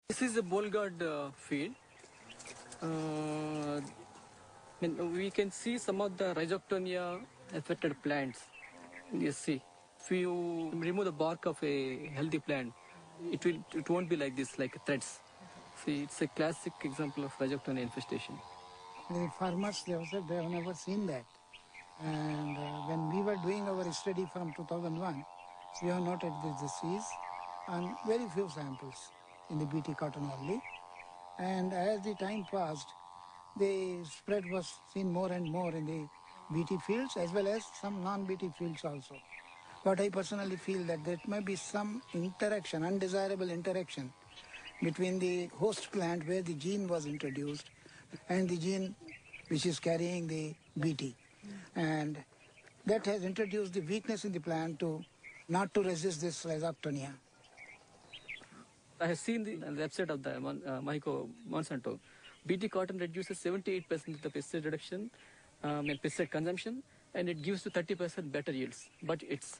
This is a Bolgard field. We can see some of the rhizoctonia affected plants. You see, if you remove the bark of a healthy plant, it won't be like this, like threads. See, it's a classic example of rhizoctonia infestation. The farmers, they have said they have never seen that. And when we were doing our study from 2001, we have noted this disease on very few samples in the BT cotton only. And as the time passed, the spread was seen more and more in the BT fields as well as some non-BT fields also. But I personally feel that there might be some interaction, undesirable interaction between the host plant where the gene was introduced and the gene which is carrying the BT. And that has introduced the weakness in the plant not to resist this rhizoctonia. I have seen the website of the Monsanto. BT cotton reduces 78% of the pesticide reduction and pesticide consumption, and it gives to 30% better yields. But it's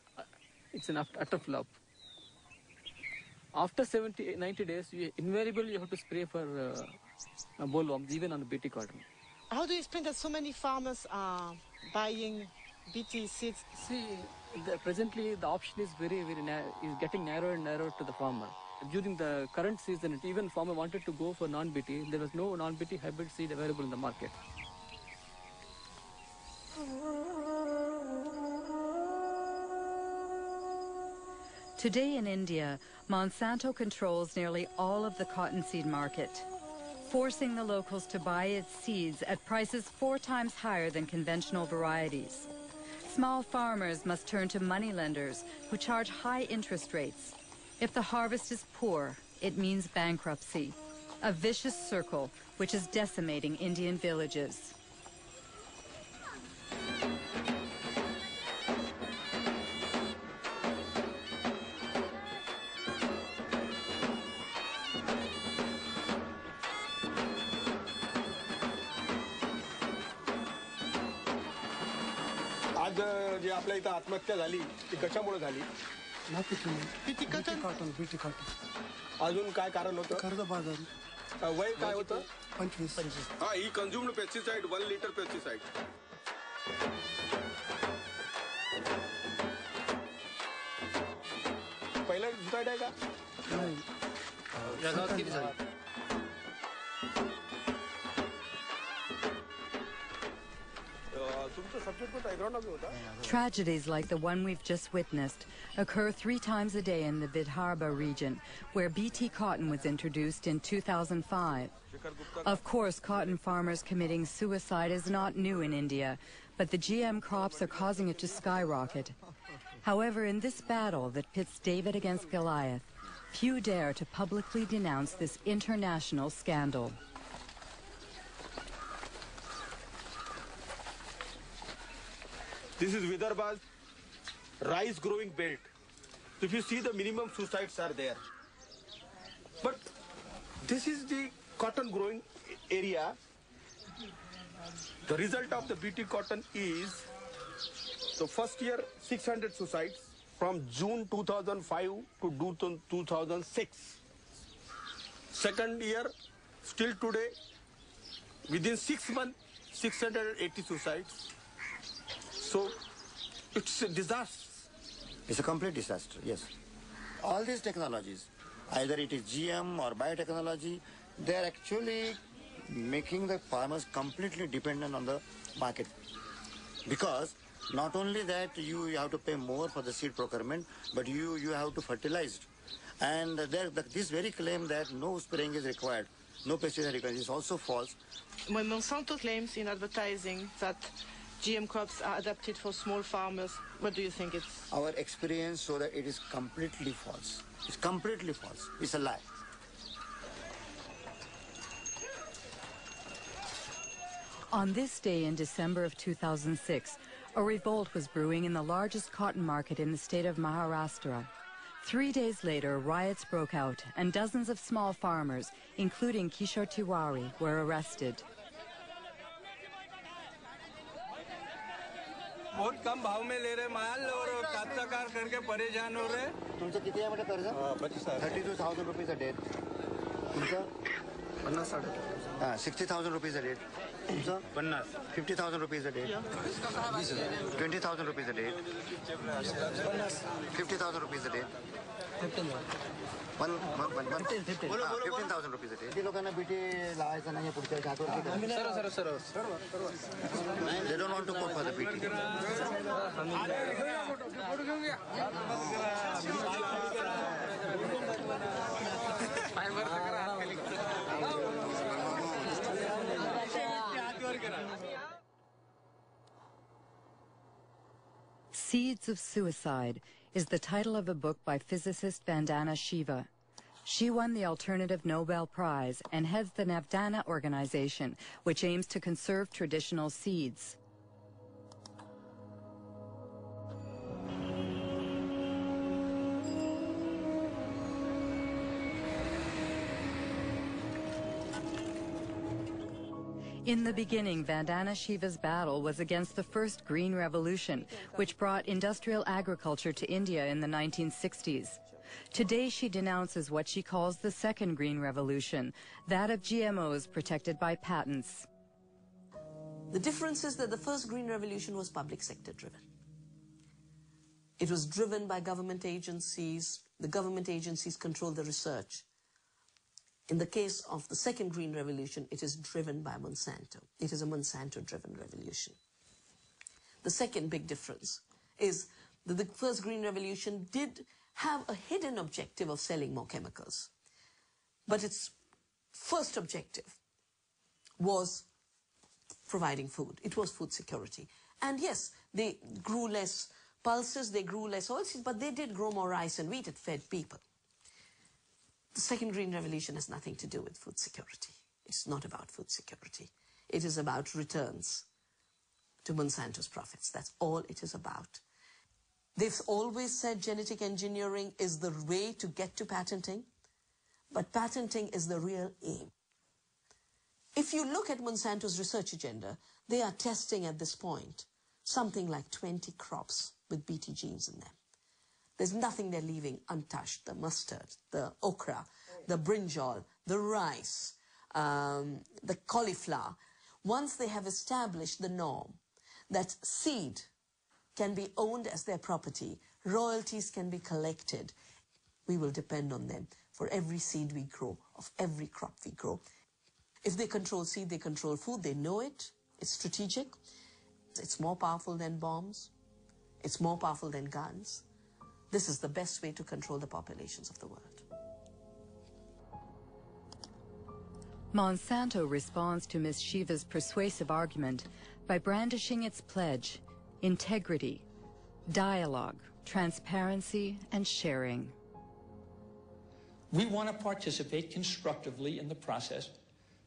an utter flop. After 90 days, invariably you have to spray for bollworms, even on BT cotton. How do you explain that so many farmers are buying BT seeds? See, presently the option is is getting narrower and narrower to the farmer. During the current season, even farmer wanted to go for non-BT. There was no non-BT hybrid seed available in the market. Today in India, Monsanto controls nearly all of the cottonseed market, forcing the locals to buy its seeds at prices 4 times higher than conventional varieties. Small farmers must turn to moneylenders who charge high interest rates. If the harvest is poor, it means bankruptcy, a vicious circle which is decimating Indian villages. आज जे आपल्या इथं आत्महत्या झाली ती कशामुळे झाली? BT cotton. BT cotton. अजून काय कारण होतं? कर्जबाजारी. वय काय होतं? 25. हा, ही कन्झ्युम्ड पेस्टिसाइड 1 लिटर पेस्टिसाइड. पहिला सुसाईड आहे का? नाही. जगात किती झाली? Tragedies like the one we've just witnessed occur 3 times a day in the Vidarbha region, where BT cotton was introduced in 2005. Of course, cotton farmers committing suicide is not new in India, but the GM crops are causing it to skyrocket. However, in this battle that pits David against Goliath, few dare to publicly denounce this international scandal. This is Vidarbha's rice growing belt. If you see, the minimum suicides are there. But this is the cotton growing area. The result of the BT cotton is the first year 600 suicides from June 2005 to 2006. Second year, still today, within 6 months, 680 suicides. So it's a disaster. It's a complete disaster, yes. All these technologies, either it is GM or biotechnology, they are actually making the farmers completely dependent on the market. Because not only that you have to pay more for the seed procurement, but you have to fertilize. And this very claim that no spraying is required, no pesticide required, is also false. When Monsanto claims in advertising that GM crops are adapted for small farmers, what do you think it's? Our experience shows that it is completely false. It's completely false. It's a lie. On this day in December of 2006, a revolt was brewing in the largest cotton market in the state of Maharashtra. 3 days later, riots broke out and dozens of small farmers, including Kishore Tiwari, were arrested. बहुत कम भाव में ले रहे माल और काश्तकार करके परेशान हो रहे. तुमचं किती आहे कर्ज? 25,000. 32,000 rupees a day. तुमचं 60,000 rupees a day. तुमचं 50,000 rupees a day. 20,000 rupees a day. 50,000 rupees a day. 15,000 rupees a day. किती लोकांना बीटी लावायचं नाही पुढच्या हातवर? They don't want to quote for the BT. Seeds of Suicide is the title of a book by physicist Vandana Shiva. She won the Alternative Nobel Prize and heads the Navdana organization, which aims to conserve traditional seeds. In the beginning, Vandana Shiva's battle was against the first Green Revolution, which brought industrial agriculture to India in the 1960s. Today, she denounces what she calls the second Green Revolution, that of GMOs protected by patents. The difference is that the first Green Revolution was public sector driven. It was driven by government agencies. The government agencies controlled the research. In the case of the second Green Revolution, it is driven by Monsanto. It is a Monsanto-driven revolution. The second big difference is that the first Green Revolution did have a hidden objective of selling more chemicals. But its first objective was providing food. It was food security. And yes, they grew less pulses, they grew less oilseeds, but they did grow more rice and wheat. It fed people. The second Green Revolution has nothing to do with food security. It's not about food security. It is about returns to Monsanto's profits. That's all it is about. They've always said genetic engineering is the way to get to patenting, but patenting is the real aim. If you look at Monsanto's research agenda, they are testing at this point something like 20 crops with BT genes in them. There's nothing they're leaving untouched. The mustard, the okra, the brinjal, the rice, the cauliflower. Once they have established the norm that seed can be owned as their property, royalties can be collected, we will depend on them for every seed we grow, of every crop we grow. If they control seed, they control food, they know it, it's strategic, it's more powerful than bombs, it's more powerful than guns. This is the best way to control the populations of the world. Monsanto responds to Ms. Shiva's persuasive argument by brandishing its pledge: integrity, dialogue, transparency, and sharing. We want to participate constructively in the process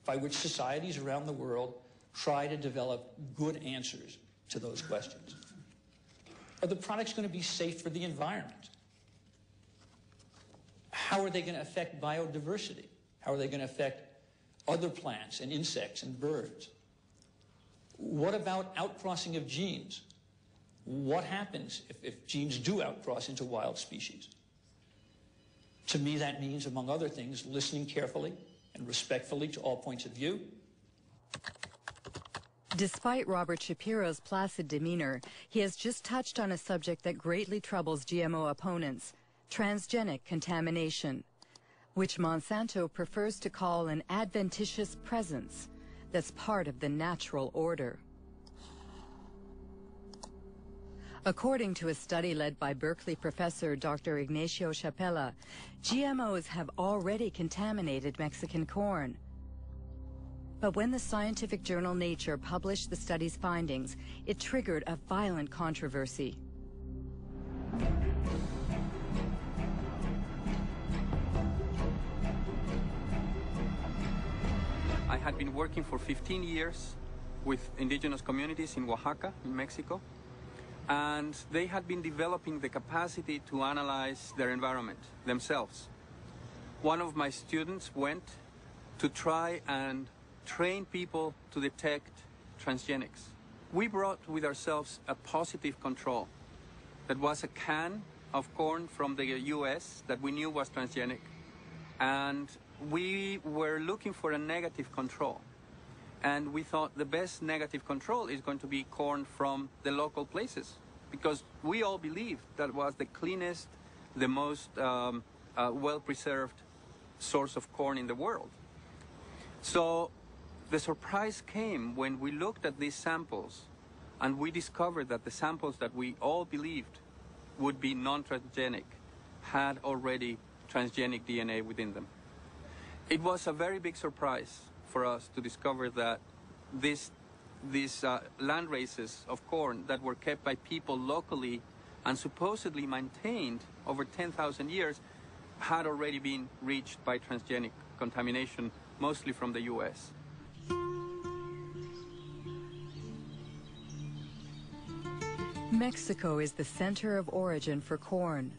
by which societies around the world try to develop good answers to those questions. Are the products going to be safe for the environment? How are they going to affect biodiversity? How are they going to affect other plants and insects and birds? What about outcrossing of genes? What happens if genes do outcross into wild species? To me, that means, among other things, listening carefully and respectfully to all points of view. Despite Robert Shapiro's placid demeanor, he has just touched on a subject that greatly troubles GMO opponents: transgenic contamination, which Monsanto prefers to call an adventitious presence that's part of the natural order. According to a study led by Berkeley professor Dr. Ignacio Chapela, GMOs have already contaminated Mexican corn. But when the scientific journal Nature published the study's findings, it triggered a violent controversy. I had been working for 15 years with indigenous communities in Oaxaca, in Mexico, and they had been developing the capacity to analyze their environment themselves. One of my students went to try and train people to detect transgenics. We brought with ourselves a positive control. That was a can of corn from the US that we knew was transgenic, and we were looking for a negative control. And we thought the best negative control is going to be corn from the local places, because we all believed that was the cleanest, the most well-preserved source of corn in the world. So the surprise came when we looked at these samples and we discovered that the samples that we all believed would be non-transgenic had already transgenic DNA within them. It was a very big surprise for us to discover that these land races of corn that were kept by people locally and supposedly maintained over 10,000 years had already been reached by transgenic contamination, mostly from the US. Mexico is the center of origin for corn.